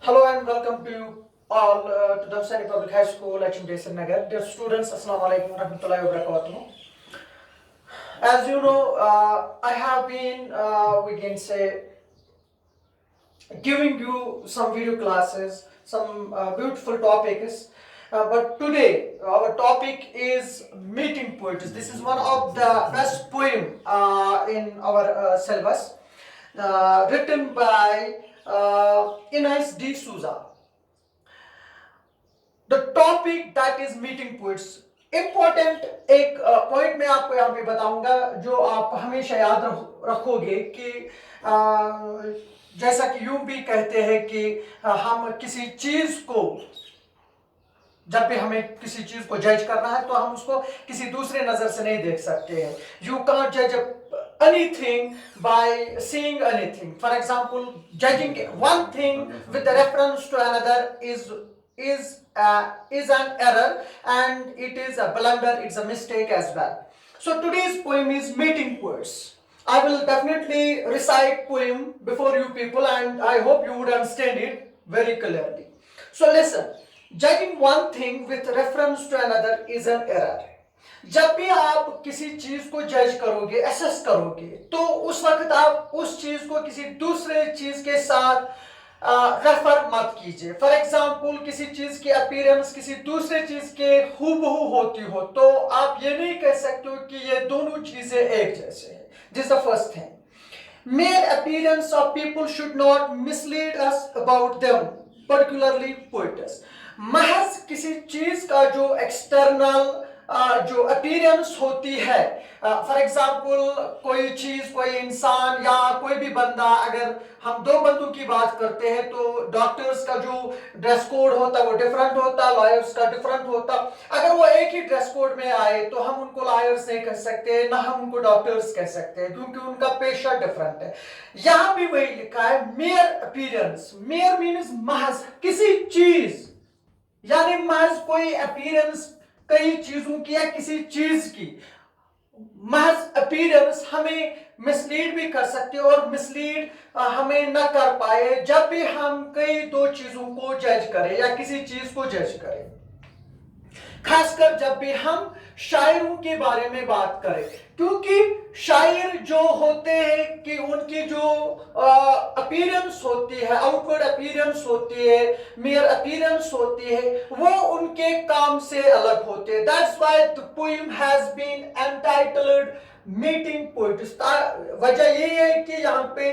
Hello and welcome to you all to the Hussaini Public High School, HMD Srinagar. Dear students, Assalamu alaikum wa rahmatullahi wa barakatuh. As you know, I have been, we can say, giving you some video classes, some beautiful topics. But today, our topic is meeting poetry. This is one of the best poem in our syllabus, written by Inez D. Souza. The topic that is meeting poets. Important एक point मैं आपको यहाँ पे बताऊंगा जो आप हमेशा याद रखोगे कि जैसा कि यूं भी कहते हैं कि हम किसी चीज को जब भी हमें किसी चीज को जज करना है तो हम उसको किसी दूसरे नजर से नहीं देख सकते हैं. यू कांट जज anything by seeing anything. For example, judging one thing with the reference to another is an error, and it is a blunder, it's a mistake as well. So today's poem is Meeting Poets. I will definitely recite poem before you people, and I hope you would understand it very clearly. So listen, judging one thing with reference to another is an error. जब भी आप किसी चीज को जज करोगे, assess करोगे, तो उस वक्त आप उस चीज को किसी दूसरे चीज के साथ रेफर मत कीजिए. फॉर एग्जाम्पल, किसी चीज की अपीयरेंस किसी दूसरे चीज के हूबहू होती हो तो आप ये नहीं कह सकते हो कि ये दोनों चीजें एक जैसे हैं. This is the first thing. Mere appearance of people should not mislead us about them, particularly poets. महज किसी चीज का जो एक्सटर्नल जो अपीयरेंस होती है, फॉर एग्जाम्पल कोई चीज, कोई इंसान या कोई भी बंदा, अगर हम दो बंदों की बात करते हैं तो डॉक्टर्स का जो ड्रेस कोड होता है वो डिफरेंट होता है, लॉयर्स का डिफरेंट होता. अगर वो एक ही ड्रेस कोड में आए तो हम उनको लॉयर्स नहीं कह सकते, ना हम उनको डॉक्टर्स कह सकते हैं, क्योंकि उनका पेशा डिफरेंट है. यहाँ भी वही लिखा है, मेयर अपीयरेंस. मेयर मीन्स महज किसी चीज, यानी महज कोई अपीयरेंस कई चीजों की या किसी चीज की महज अपीयरेंस हमें मिसलीड भी कर सकते हैं और मिसलीड हमें न कर पाए जब भी हम कई दो चीजों को जज करें या किसी चीज को जज करें. खासकर जब भी हम शायरों के बारे में बात करें, क्योंकि शायर जो होते हैं कि उनकी जो अपीयरेंस होती है, आउटवर्ड अपीयरेंस होती है, मेयर अपीयरेंस होती है, वो उनके काम से अलग होते हैं. That's why the poem has been entitled meeting poets. वजह ये है कि यहाँ पे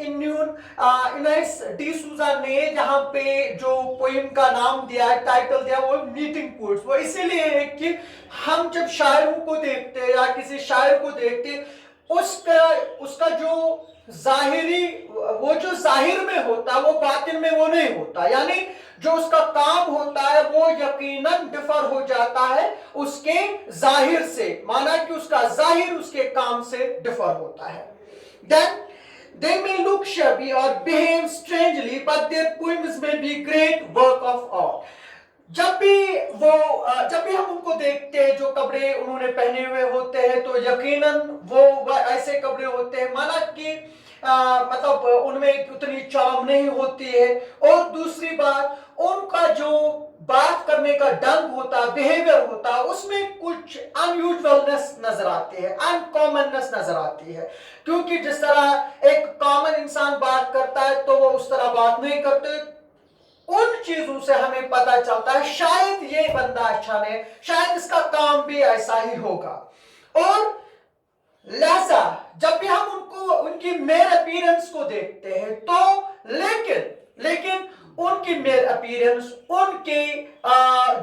इनेस डी सूजा ने यहाँ पे जो पोएम का नाम दिया है, टाइटल दिया, वो मीटिंग पोएट्स. वो इसीलिए है कि हम जब शायरों को देखते हैं या किसी शायर को देखते हैं, उसका जो जाहिरी, वो जो जाहिर में होता है वो बातिन में वो नहीं होता. यानी जो उसका काम होता है वो यकीनन डिफर हो जाता है उसके जाहिर से, माना कि उसका जाहिर उसके काम से डिफर होता है. Then they may look shabby or behave strangely, but their poems may be great work of art. जब भी हम उनको देखते हैं, जो कपड़े उन्होंने पहने हुए होते हैं, तो यकीनन वो ऐसे कपड़े होते हैं माना कि मतलब उनमें उतनी चार्म नहीं होती है. और दूसरी बात, उनका जो बात करने का ढंग होता, बिहेवियर होता, उसमें कुछ अनयूजुअलनेस नजर आती है, अनकॉमननेस नजर आती है. क्योंकि जिस तरह एक कॉमन इंसान बात करता है तो वो उस तरह बात नहीं करते. उन चीजों से हमें पता चलता है शायद ये बंदा अच्छा नहीं, शायद इसका काम भी ऐसा ही होगा. और लिहाजा जब भी हम उनकी मेयर अपीयरेंस को देखते हैं तो लेकिन उनकी मेयर अपीयरेंस उनके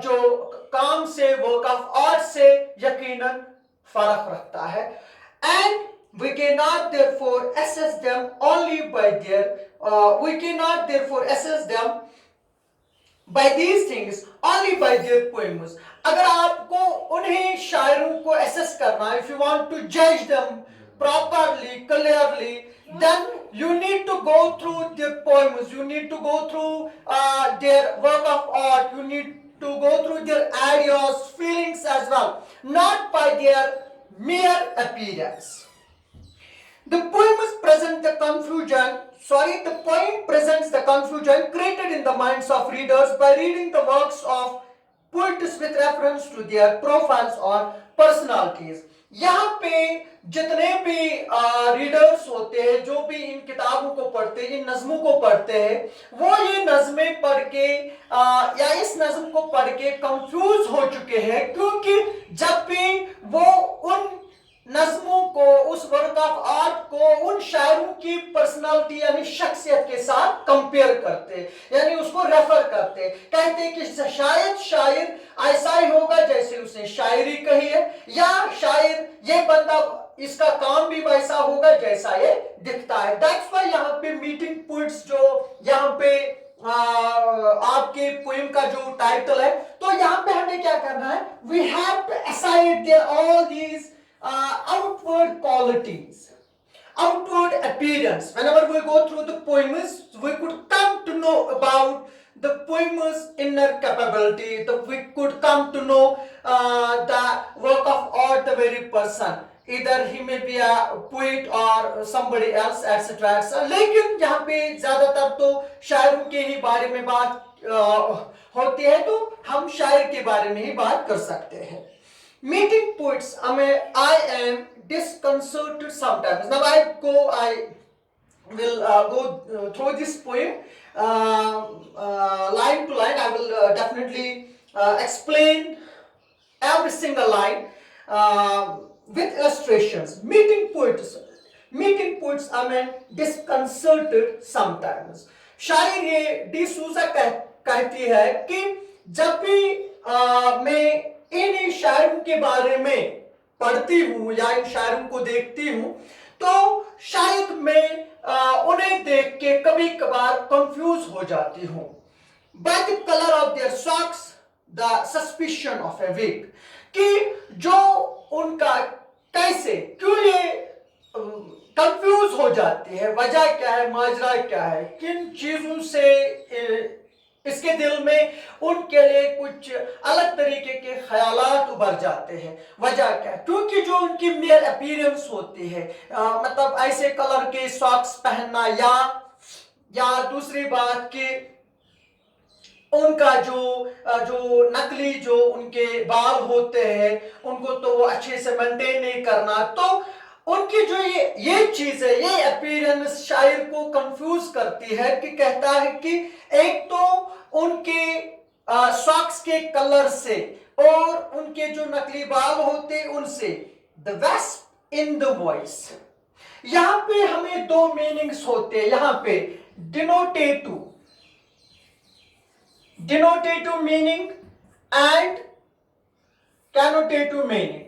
जो काम से, वर्क ऑफ आर्ट से यकीनन फर्क रखता है. And we cannot therefore assess them only by these things, only by their poems. अगर आपको उन्हीं शायरों को assess करना, if you want to judge them properly, clearly, then you need to go through their poems, you need to go through their work of art, you need to go through their ideas, feelings as well, not by their mere appearance. The poems present the the poem presents the confusion created in the minds of readers by reading the works of poets with reference to their profiles or personalities. यहाँ पे जितने भी readers होते हैं, जो भी इन किताबों को पढ़ते हैं, इन नज़मों को पढ़ते हैं, वो ये नज़में पढ़ के या इस नज़म को पढ़ के कंफ्यूज हो चुके हैं, क्योंकि जब भी वो उन नज़मों को, उस वर्क ऑफ आर्ट को उन शायरों की पर्सनालिटी यानी शख्सियत के साथ कंपेयर करते, यानी उसको रेफर करते, कहते हैं कि शायद शायर ऐसा ही होगा जैसे उसने शायरी कही है, या शायद ये बंदा इसका काम भी वैसा होगा जैसा ये दिखता है। दैट्स व्हाई यहाँ पे मीटिंग पोइट्स, जो यहाँ पे आपके पोएम का जो टाइटल है, तो यहाँ पे हमें क्या करना है, we have to aside their all these outward qualities, outward appearance. Whenever we go through the poems, we could come to know about the poemer's inner capability, we could come to know the work of art, the very person, either he may be a poet or somebody else, etc. लेकिन यहाँ पे ज्यादातर तो शायरों के ही बारे में बात होती है, तो हम शायर के बारे में ही बात कर सकते हैं। Meeting poets, I am disconcerted sometimes. Now I will go through this poem line to line. I will definitely explain every single line with illustrations. Meeting poets, I am disconcerted sometimes. शायर ये D सूजा कहती है कि जब भी मैं इन शायरों के बारे में पढ़ती हूँ या इन शायरों को देखती हूँ, तो शायद मैं उन्हें देख के कभी कभार कंफ्यूज हो जाती हूँ। By the color of their socks, the suspicion of a week, कि जो उनका कैसे, क्यों ये कंफ्यूज हो जाती है, वजह क्या है, माजरा क्या है, किन चीजों से इसके दिल में उनके लिए कुछ अलग तरीके के ख्यालात उभर जाते हैं। वजह क्या है, क्योंकि जो उनकी मेयर अपीयरेंस होती है, मतलब ऐसे कलर के सॉक्स पहनना, या दूसरी बात कि उनका जो नकली जो उनके बाल होते हैं, उनको तो वो अच्छे से मेंटेन नहीं करना, तो उनकी जो ये चीज है, ये अपीयरेंस शायर को कंफ्यूज करती है, कि कहता है कि एक तो उनके सॉक्स के कलर से और उनके जो नकली बाल होते उनसे, the wasp in the voice. यहां पे हमें दो मीनिंग्स होते हैं, यहां पे denotative meaning and connotative meaning.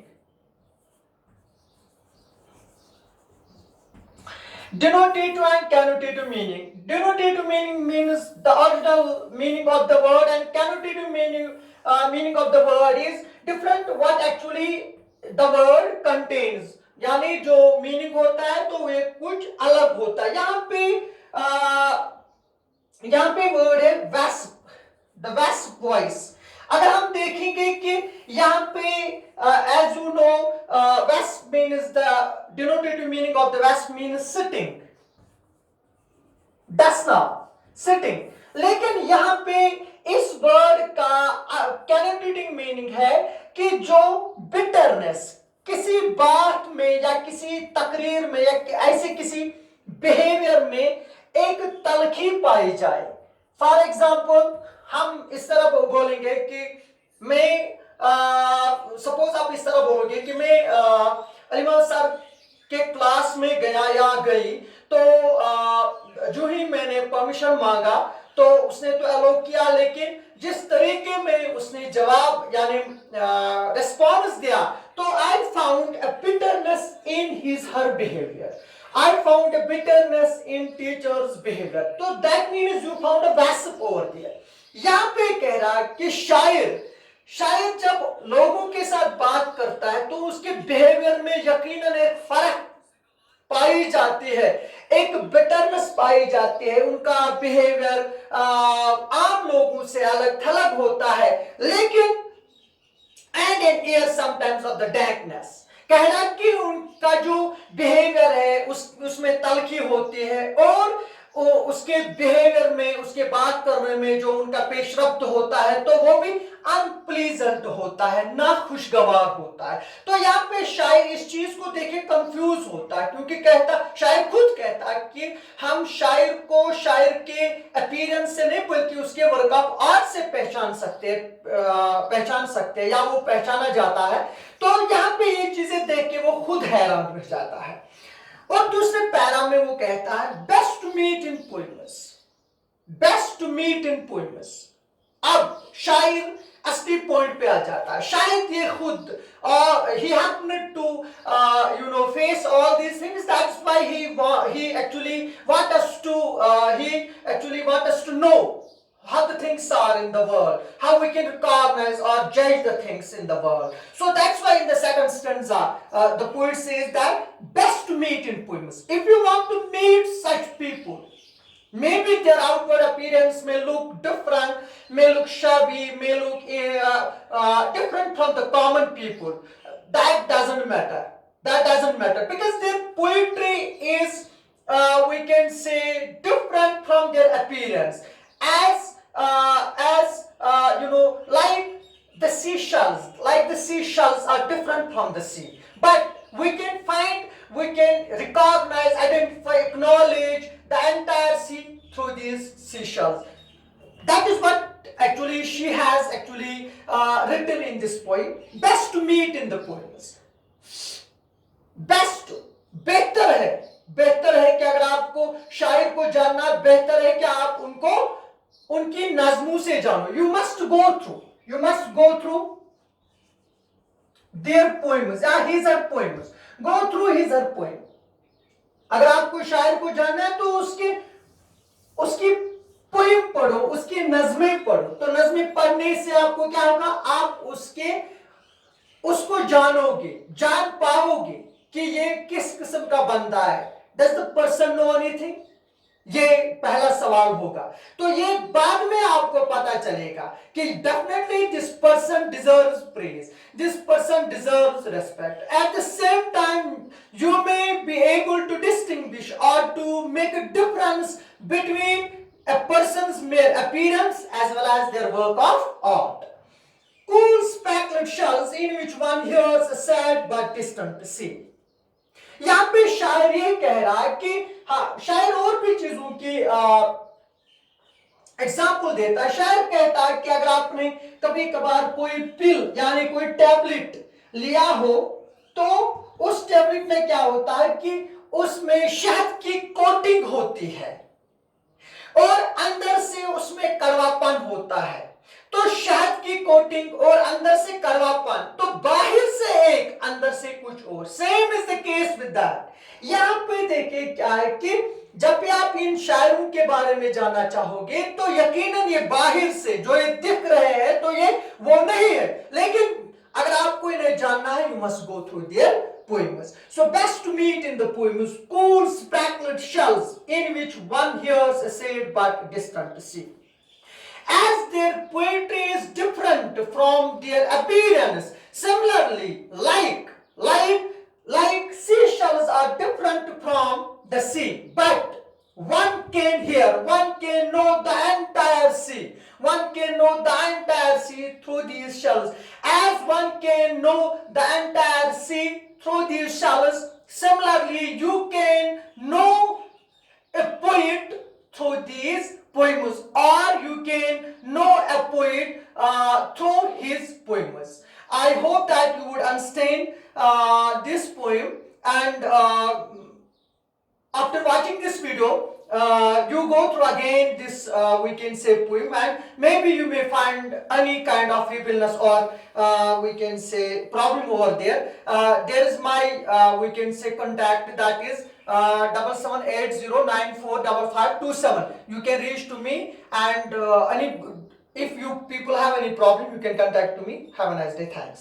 Denotative and connotative meaning. Denotative meaning means the original meaning of the word, and connotative meaning of the word is different what actually the word contains. यानी जो meaning होता है तो वे कुछ अलग होता है। यहाँ पे word है wasp, the wasp voice। अगर हम देखेंगे कि यहाँ पे as you know, wasp means the denotative meaning of the wasp means sitting, dasna, sitting, लेकिन यहाँ पे इस वर्ड का connotative meaning है कि जो bitterness किसी बात में या किसी तकरीर में या ऐसे किसी बिहेवियर में एक तलखी पाई जाए। फॉर एग्जाम्पल हम इस तरह बोलेंगे कि मैं सपोज आप इस तरह बोलोगे कि मैं अलीमा सर के क्लास में गया या गई, तो जो ही मैंने परमिशन मांगा तो उसने तो अलाउ किया, लेकिन जिस तरीके में उसने जवाब यानी रिस्पॉन्स दिया, तो I found a bitterness in his her behaviour, I found a bitterness in teacher's behavior. तो that means you found a wasp over there. यहाँ पे कह रहा है कि शायर जब लोगों के साथ बात करता है तो उसके बिहेवियर में यकीनन एक फर्क पाई जाती है, एक बिटरनेस पाई जाती है, उनका बिहेवियर आम लोगों से अलग थलग होता है, लेकिन and an air sometimes of the dankness, कहना कि उनका जो बिहेवियर है उसमें तलखी होती है, और उसके बिहेवियर में, उसके बात करने में जो उनका पेशरफ्त होता है तो वो भी अनप्लीजेंट होता है, ना खुशगवार होता है। तो यहाँ पे शायर इस चीज को देखे कंफ्यूज होता है, क्योंकि शायर खुद कहता है कि हम शायर को शायर के अपीयरेंस से नहीं बल्कि उसके वर्क ऑफ आर्ट से पहचान सकते हैं या वो पहचाना जाता है। तो यहाँ पे ये चीजें देख के वो खुद हैरान रह जाता है। और दूसरे पैरा में वो कहता है best to meet in poems, best to meet in poems. अब शायर असली पॉइंट पे आ जाता है। शायद ये खुद he happened to face all these things. That's why he actually want us to know how the things are in the world, how we can recognize or judge the things in the world. So that's why in the second stanza, the poet says that best to meet in poems. If you want to meet such people, maybe their outward appearance may look different, may look shabby, may look different from the common people. That doesn't matter. That doesn't matter because their poetry is, we can say, different from their appearance. Like the seashells are different from the sea. But we can recognize, identify, acknowledge the entire sea through these seashells. That is what actually she has written in this poem. Best to meet in the poems. Best, बेहतर है कि अगर आपको शायर को जानना, बेहतर है कि आप उनकी नज़्मों से जानो. You must go through their poems, his or poems. Go through his or poem. अगर आपको शायर को जानना है तो उसकी पोएम पढ़ो, उसकी नज़में पढ़ो. तो नज़में पढ़ने से आपको क्या होगा, आप उसको जानोगे, जान पाओगे कि ये किस किस्म का बंदा है. Does the person know anything? ये पहला सवाल होगा. तो ये बाद में आपको पता चलेगा कि definitely this person deserves praise, this person deserves respect. At the same time, you may be able to distinguish or to make a difference between a person's mere appearance as well as their work of art. Cool speckled shells in which one hears a sad but distant sea. यहां पे शायर ये कह रहा है कि हाँ, शायर और भी चीजों की एग्जाम्पल देता है. शायर कहता है कि अगर आपने कभी कभार कोई पिल यानी कोई टैबलेट लिया हो तो उस टैबलेट में क्या होता है कि उसमें शहद की कोटिंग होती है और अंदर से उसमें कड़वापन होता है. तो शहद की कोटिंग और अंदर से कड़वापन, तो बाहर से एक अंदर से कुछ और. Same is the case with that. यहां पे देखिए क्या है कि जब भी आप इन शायरों के बारे में जानना चाहोगे तो यकीनन ये बाहर से जो ये दिख रहे हैं तो ये वो नहीं है, लेकिन अगर आपको इन्हें जानना है, you must go through their poems. So best to meet in the poems, cool speckled shells in which one hears a sad but distant sea. As their poetry is different from their appearance, similarly, like seashells are different from the sea, but one can know the entire sea. One can know the entire sea through these shells. As one can know the entire sea through these shells, similarly, you can know a poet through these poems, or you can know a poet through his poems. I hope that you would understand this poem, and after watching this video, you go through again this we can say poem, and maybe you may find any kind of feebleness or we can say problem over there. There is my we can say contact, that is 7780945527. You can reach to me, and if you people have any problem, you can contact to me. Have a nice day. Thanks.